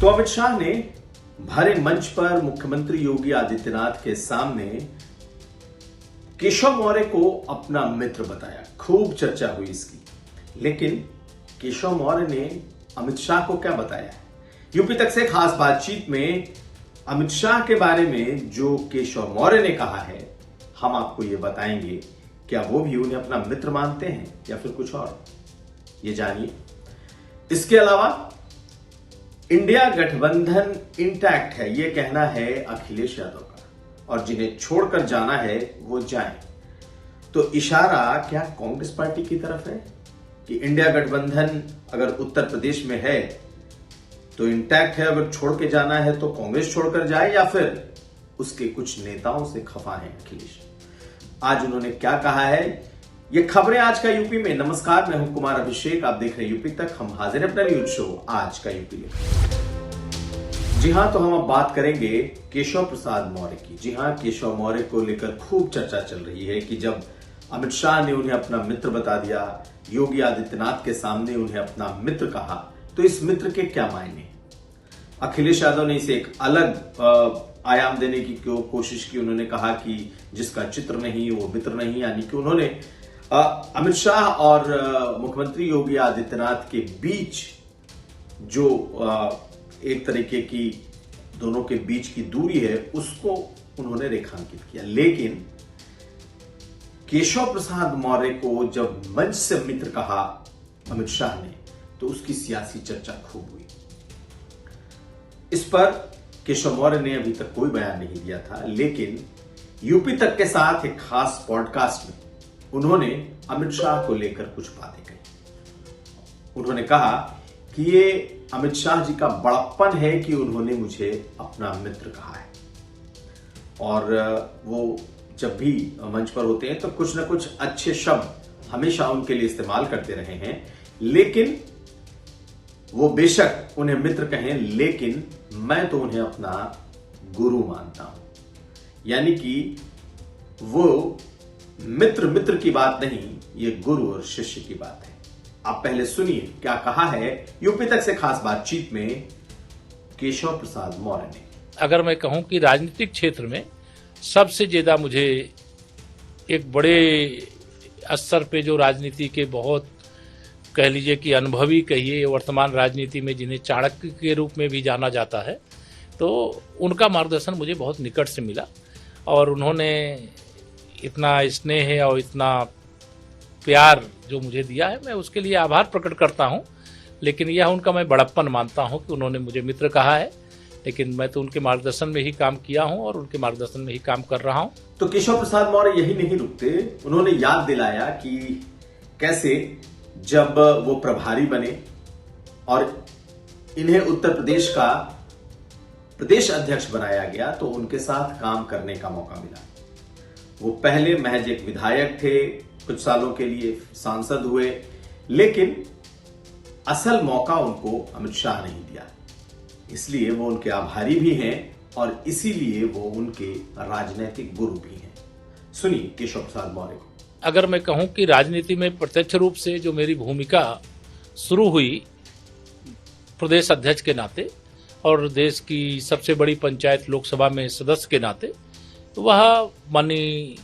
तो अमित शाह ने भरे मंच पर मुख्यमंत्री योगी आदित्यनाथ के सामने केशव मौर्य को अपना मित्र बताया। खूब चर्चा हुई इसकी, लेकिन केशव मौर्य ने अमित शाह को क्या बताया? यूपी तक से खास बातचीत में अमित शाह के बारे में जो केशव मौर्य ने कहा है, हम आपको यह बताएंगे। क्या वो भी उन्हें अपना मित्र मानते हैं या फिर कुछ और? ये जानिए। इसके अलावा इंडिया गठबंधन इंटैक्ट है, यह कहना है अखिलेश यादव का, और जिन्हें छोड़कर जाना है वो जाएं। तो इशारा क्या कांग्रेस पार्टी की तरफ है कि इंडिया गठबंधन अगर उत्तर प्रदेश में है तो इंटैक्ट है, अगर छोड़ के जाना है तो कांग्रेस छोड़कर जाए, या फिर उसके कुछ नेताओं से खफा है अखिलेश? आज उन्होंने क्या कहा है, ये खबरें आज का यूपी में। नमस्कार, मैं हूं कुमार अभिषेक, आप देख रहे हैं यूपी तक। हम हाजिर हैं अपना न्यूज शो आज का यूपी में। जी हां, तो हम अब बात करेंगे केशव प्रसाद मौर्य की। जी हां, केशव मौर्य को लेकर खूब चर्चा चल रही है कि जब अमित शाह ने उन्हें अपना मित्र बता दिया, योगी आदित्यनाथ के सामने उन्हें अपना मित्र कहा, तो इस मित्र के क्या मायने? अखिलेश यादव ने इसे एक अलग आयाम देने की कोशिश की। उन्होंने कहा कि जिसका चित्र नहीं वो मित्र नहीं, यानी कि उन्होंने अमित शाह और मुख्यमंत्री योगी आदित्यनाथ के बीच जो एक तरीके की दोनों के बीच की दूरी है उसको उन्होंने रेखांकित किया। लेकिन केशव प्रसाद मौर्य को जब मंच से मित्र कहा अमित शाह ने, तो उसकी सियासी चर्चा खूब हुई। इस पर केशव मौर्य ने अभी तक कोई बयान नहीं दिया था, लेकिन यूपी तक के साथ एक खास पॉडकास्ट में उन्होंने अमित शाह को लेकर कुछ बातें कही। उन्होंने कहा कि ये अमित शाह जी का बड़प्पन है कि उन्होंने मुझे अपना मित्र कहा है, और वो जब भी मंच पर होते हैं तो कुछ ना कुछ अच्छे शब्द हमेशा उनके लिए इस्तेमाल करते रहे हैं, लेकिन वो बेशक उन्हें मित्र कहें, लेकिन मैं तो उन्हें अपना गुरु मानता हूं। यानी कि वो मित्र की बात नहीं, ये गुरु और शिष्य की बात है। आप पहले सुनिए क्या कहा है यूपी तक से खास बातचीत में केशव प्रसाद मौर्य ने। अगर मैं कहूं कि राजनीतिक क्षेत्र में सबसे ज्यादा मुझे एक बड़े स्तर पे जो राजनीति के बहुत कह लीजिए कि अनुभवी कहिए वर्तमान राजनीति में, जिन्हें चाणक्य के रूप में भी जाना जाता है, तो उनका मार्गदर्शन मुझे बहुत निकट से मिला। और उन्होंने इतना स्नेह और इतना प्यार जो मुझे दिया है, मैं उसके लिए आभार प्रकट करता हूं। लेकिन यह उनका मैं बड़प्पन मानता हूं कि उन्होंने मुझे मित्र कहा है, लेकिन मैं तो उनके मार्गदर्शन में ही काम किया हूं और उनके मार्गदर्शन में ही काम कर रहा हूं। तो केशव प्रसाद मौर्य यही नहीं रुकते, उन्होंने याद दिलाया कि कैसे जब वो प्रभारी बने और इन्हें उत्तर प्रदेश का प्रदेश अध्यक्ष बनाया गया, तो उनके साथ काम करने का मौका मिला। वो पहले महज एक विधायक थे, कुछ सालों के लिए सांसद हुए, लेकिन असल मौका उनको अमित शाह नहीं दिया। इसलिए वो उनके आभारी भी हैं और इसीलिए वो उनके राजनीतिक गुरु भी हैं। सुनिए केशव प्रसाद मौर्य को। अगर मैं कहूं कि राजनीति में प्रत्यक्ष रूप से जो मेरी भूमिका शुरू हुई प्रदेश अध्यक्ष के नाते और देश की सबसे बड़ी पंचायत लोकसभा में सदस्य के नाते, वह माननीय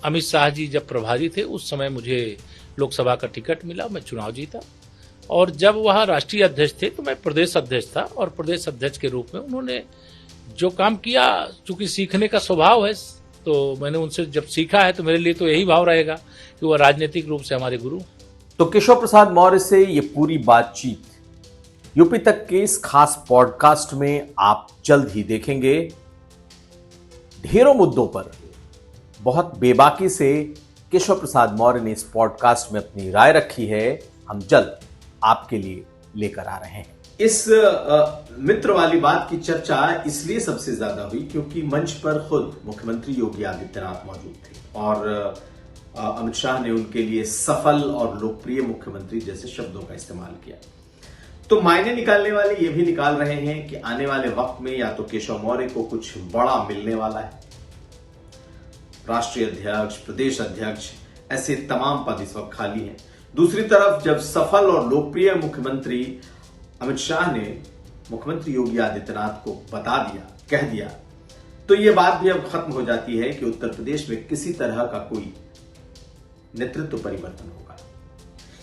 अमित शाह जी जब प्रभारी थे उस समय मुझे लोकसभा का टिकट मिला, मैं चुनाव जीता। और जब वह राष्ट्रीय अध्यक्ष थे तो मैं प्रदेश अध्यक्ष था, और प्रदेश अध्यक्ष के रूप में उन्होंने जो काम किया, चूंकि सीखने का स्वभाव है, तो मैंने उनसे जब सीखा है तो मेरे लिए तो यही भाव रहेगा कि वह राजनीतिक रूप से हमारे गुरु। तो केशव प्रसाद मौर्य से ये पूरी बातचीत यूपी तक के इस खास पॉडकास्ट में आप जल्द ही देखेंगे। ढेरों मुद्दों पर बहुत बेबाकी से केशव प्रसाद मौर्य ने इस पॉडकास्ट में अपनी राय रखी है, हम जल्द आपके लिए लेकर आ रहे हैं। इस मित्र वाली बात की चर्चा इसलिए सबसे ज्यादा हुई क्योंकि मंच पर खुद मुख्यमंत्री योगी आदित्यनाथ मौजूद थे और अमित शाह ने उनके लिए सफल और लोकप्रिय मुख्यमंत्री जैसे शब्दों का इस्तेमाल किया। तो मायने निकालने वाले ये भी निकाल रहे हैं कि आने वाले वक्त में या तो केशव मौर्य को कुछ बड़ा मिलने वाला है, राष्ट्रीय अध्यक्ष, प्रदेश अध्यक्ष, ऐसे तमाम पद इस वक्त खाली हैं। दूसरी तरफ जब सफल और लोकप्रिय मुख्यमंत्री अमित शाह ने मुख्यमंत्री योगी आदित्यनाथ को बता दिया, कह दिया, तो ये बात भी अब खत्म हो जाती है कि उत्तर प्रदेश में किसी तरह का कोई नेतृत्व परिवर्तन होगा।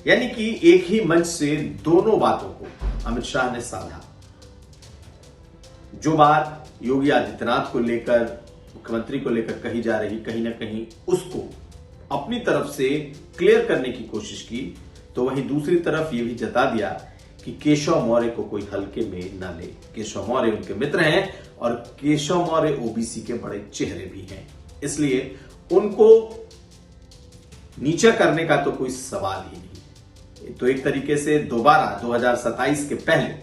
यानी कि एक ही मंच से दोनों बातों को अमित शाह ने साधा। जो बात योगी आदित्यनाथ को लेकर, मुख्यमंत्री को लेकर कही जा रही, कहीं ना कहीं उसको अपनी तरफ से क्लियर करने की कोशिश की, तो वहीं दूसरी तरफ ये भी जता दिया कि केशव मौर्य को कोई हल्के में ना ले। केशव मौर्य उनके मित्र हैं और केशव मौर्य ओबीसी के बड़े चेहरे भी हैं, इसलिए उनको नीचा करने का तो कोई सवाल ही नहीं। तो एक तरीके से दोबारा 2027 के पहले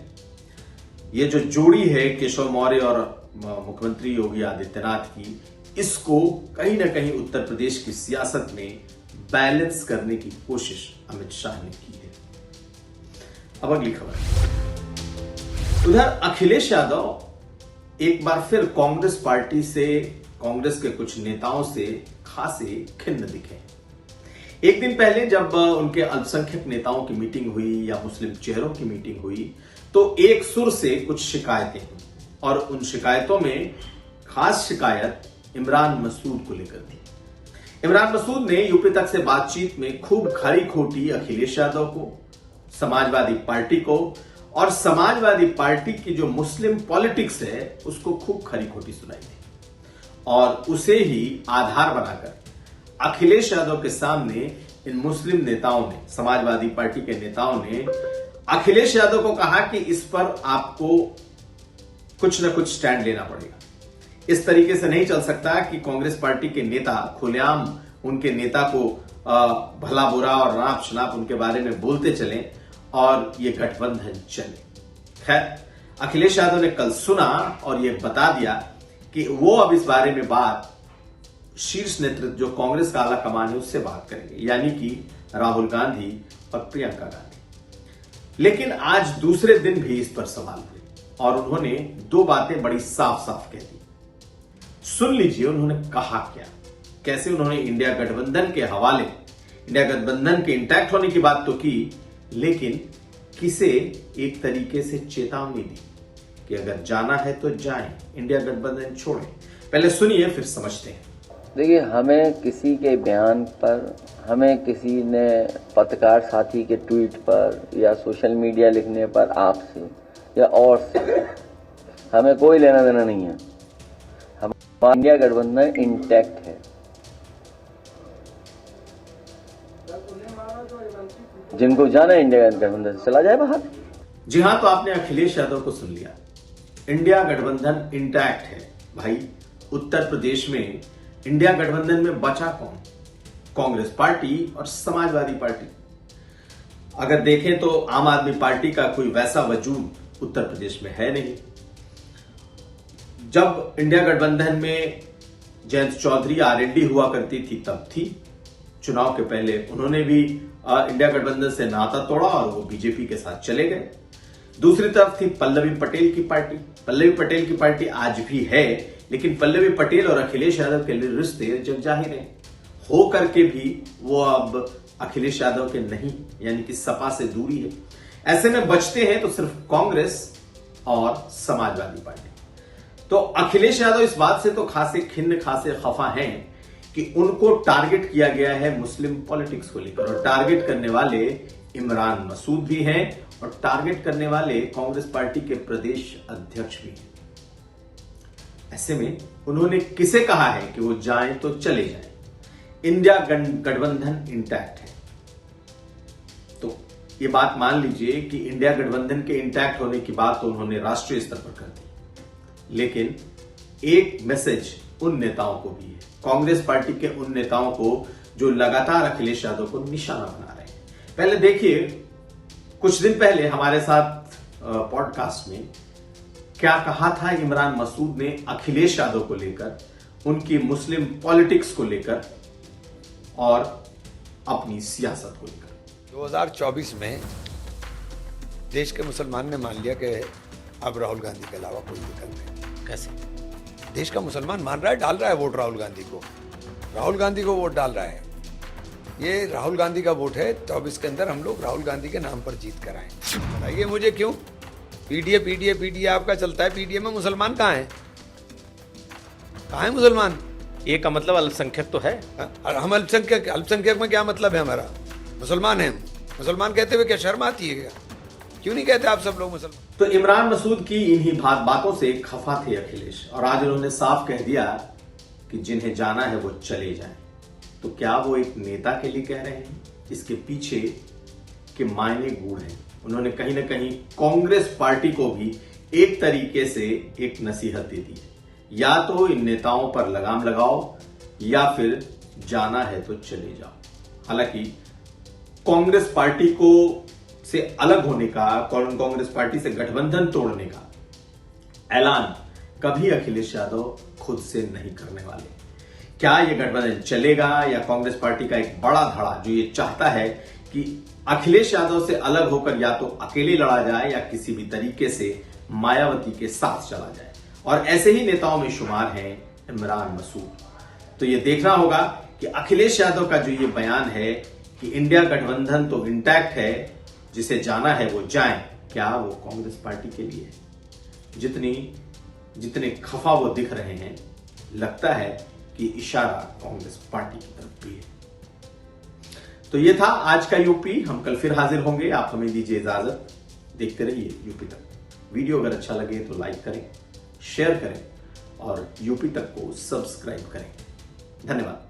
ये जो जोड़ी है केशव मौर्य और मुख्यमंत्री योगी आदित्यनाथ की, इसको कहीं ना कहीं उत्तर प्रदेश की सियासत में बैलेंस करने की कोशिश अमित शाह ने की है। अब अगली खबर। उधर अखिलेश यादव एक बार फिर कांग्रेस पार्टी से, कांग्रेस के कुछ नेताओं से खासे खिन्न दिखे। एक दिन पहले जब उनके अल्पसंख्यक नेताओं की मीटिंग हुई या मुस्लिम चेहरों की मीटिंग हुई, तो एक सुर से कुछ शिकायतें हुई और उन शिकायतों में खास शिकायत इमरान मसूद को लेकर थी। इमरान मसूद ने यूपी तक से बातचीत में खूब खरी खोटी अखिलेश यादव को, समाजवादी पार्टी को और समाजवादी पार्टी की जो मुस्लिम पॉलिटिक्स है उसको खूब खरी खोटी सुनाई थी और उसे ही आधार बनाकर अखिलेश यादव के सामने इन मुस्लिम नेताओं ने, समाजवादी पार्टी के नेताओं ने अखिलेश यादव को कहा कि इस पर आपको कुछ न कुछ स्टैंड लेना पड़ेगा। इस तरीके से नहीं चल सकता कि कांग्रेस पार्टी के नेता खुलेआम उनके नेता को भला बुरा और नाप शनाप उनके बारे में बोलते चलें और ये गठबंधन चले। खैर, अखिलेश यादव ने कल सुना और ये बता दिया कि वो अब इस बारे में बात शीर्ष नेतृत्व जो कांग्रेस का आला कमान है उससे बात करेंगे, यानी कि राहुल गांधी और प्रियंका गांधी। लेकिन आज दूसरे दिन भी इस पर सवाल हुए और उन्होंने दो बातें बड़ी साफ साफ कह दी। सुन लीजिए उन्होंने कहा क्या, कैसे उन्होंने इंडिया गठबंधन के हवाले, इंडिया गठबंधन के इंटैक्ट होने की बात तो की, लेकिन किसे एक तरीके से चेतावनी दी कि अगर जाना है तो जाएं, इंडिया गठबंधन छोड़ें। पहले सुनिए फिर समझते हैं। देखिए, हमें किसी के बयान पर, हमें किसी ने पत्रकार साथी के ट्वीट पर या सोशल मीडिया लिखने पर आपसे या और से हमें कोई लेना देना नहीं है। हमारा इंडिया गठबंधन इंटैक्ट है। जिनको जाना है इंडिया गठबंधन से चला जाए बाहर। जी हां, तो आपने अखिलेश यादव को सुन लिया। इंडिया गठबंधन इंटैक्ट है। भाई, उत्तर प्रदेश में इंडिया गठबंधन में बचा कौन? कांग्रेस पार्टी और समाजवादी पार्टी। अगर देखें तो आम आदमी पार्टी का कोई वैसा वजूद उत्तर प्रदेश में है नहीं। जब इंडिया गठबंधन में जयंत चौधरी आरएलडी हुआ करती थी तब थी। चुनाव के पहले उन्होंने भी इंडिया गठबंधन से नाता तोड़ा और वो बीजेपी के साथ चले गए। दूसरी तरफ थी पल्लवी पटेल की पार्टी। पल्लवी पटेल की पार्टी आज भी है, लेकिन पल्लवी पटेल और अखिलेश यादव के रिश्ते जग जाहिर हैं। हो करके भी वो अब अखिलेश यादव के नहीं, यानी कि सपा से दूरी है। ऐसे में बचते हैं तो सिर्फ कांग्रेस और समाजवादी पार्टी। तो अखिलेश यादव इस बात से तो खासे खिन्न, खासे खफा हैं कि उनको टारगेट किया गया है मुस्लिम पॉलिटिक्स को लेकर, और टारगेट करने वाले इमरान मसूद भी हैं और टारगेट करने वाले कांग्रेस पार्टी के प्रदेश अध्यक्ष भी हैं। ऐसे में उन्होंने किसे कहा है कि वो जाएं तो चले जाएं, इंडिया गठबंधन इंटैक्ट है। तो ये बात मान लीजिए कि इंडिया गठबंधन के इंटैक्ट होने की बात तो उन्होंने राष्ट्रीय स्तर पर कर दी, लेकिन एक मैसेज उन नेताओं को भी है, कांग्रेस पार्टी के उन नेताओं को जो लगातार अखिलेश यादव को निशाना बना रहे हैं। पहले देखिए, कुछ दिन पहले हमारे साथ पॉडकास्ट में क्या कहा था इमरान मसूद ने अखिलेश यादव को लेकर, उनकी मुस्लिम पॉलिटिक्स को लेकर और अपनी सियासत को लेकर। 2024 में देश के मुसलमान ने मान लिया कि अब राहुल गांधी के अलावा कोई विकल्प नहीं। कैसे? देश का मुसलमान मान रहा है, डाल रहा है वोट राहुल गांधी को, राहुल गांधी को वोट डाल रहा है। ये राहुल गांधी का वोट है, तो अब इसके अंदर हम लोग राहुल गांधी के नाम पर जीत कराएं। बताइए मुझे क्यों? पीडीए पीडीए पीडीए आपका चलता है, पीडीए में मुसलमान कहाँ है? कहाँ है मुसलमान? ये का मतलब अल्पसंख्यक तो है। हम अल्पसंख्यक, अल्पसंख्यक में क्या मतलब है हमारा? मुसलमान है हम। मुसलमान कहते हुए क्या शर्म आती है क्या? क्यों नहीं कहते आप सब लोग मुसलमान? तो इमरान मसूद की इन्हीं बातों से खफा थे अखिलेश, और आज उन्होंने साफ कह दिया कि जिन्हें जाना है वो चले जाएं। तो क्या वो एक नेता के लिए कह रहे हैं? इसके पीछे के मायने गूढ़ हैं। उन्होंने कहीं ना कहीं कांग्रेस पार्टी को भी एक तरीके से एक नसीहत दे दी है, या तो इन नेताओं पर लगाम लगाओ या फिर जाना है तो चले जाओ। हालांकि कांग्रेस पार्टी को से अलग होने का, कांग्रेस पार्टी से गठबंधन तोड़ने का ऐलान कभी अखिलेश यादव खुद से नहीं करने वाले। क्या यह गठबंधन चलेगा, या कांग्रेस पार्टी का एक बड़ा धड़ा जो ये चाहता है कि अखिलेश यादव से अलग होकर या तो अकेले लड़ा जाए या किसी भी तरीके से मायावती के साथ चला जाए, और ऐसे ही नेताओं में शुमार हैं इमरान मसूद। तो ये देखना होगा कि अखिलेश यादव का जो ये बयान है कि इंडिया गठबंधन तो इंटैक्ट है, जिसे जाना है वो जाए, क्या वो कांग्रेस पार्टी के लिए है? जितने खफा वो दिख रहे हैं, लगता है कि इशारा कांग्रेस पार्टी की तरफ भी है। तो ये था आज का यूपी। हम कल फिर हाजिर होंगे। आप हमें दीजिए इजाजत। देखते रहिए यूपी तक। वीडियो अगर अच्छा लगे तो लाइक करें, शेयर करें और यूपी तक को सब्सक्राइब करें। धन्यवाद।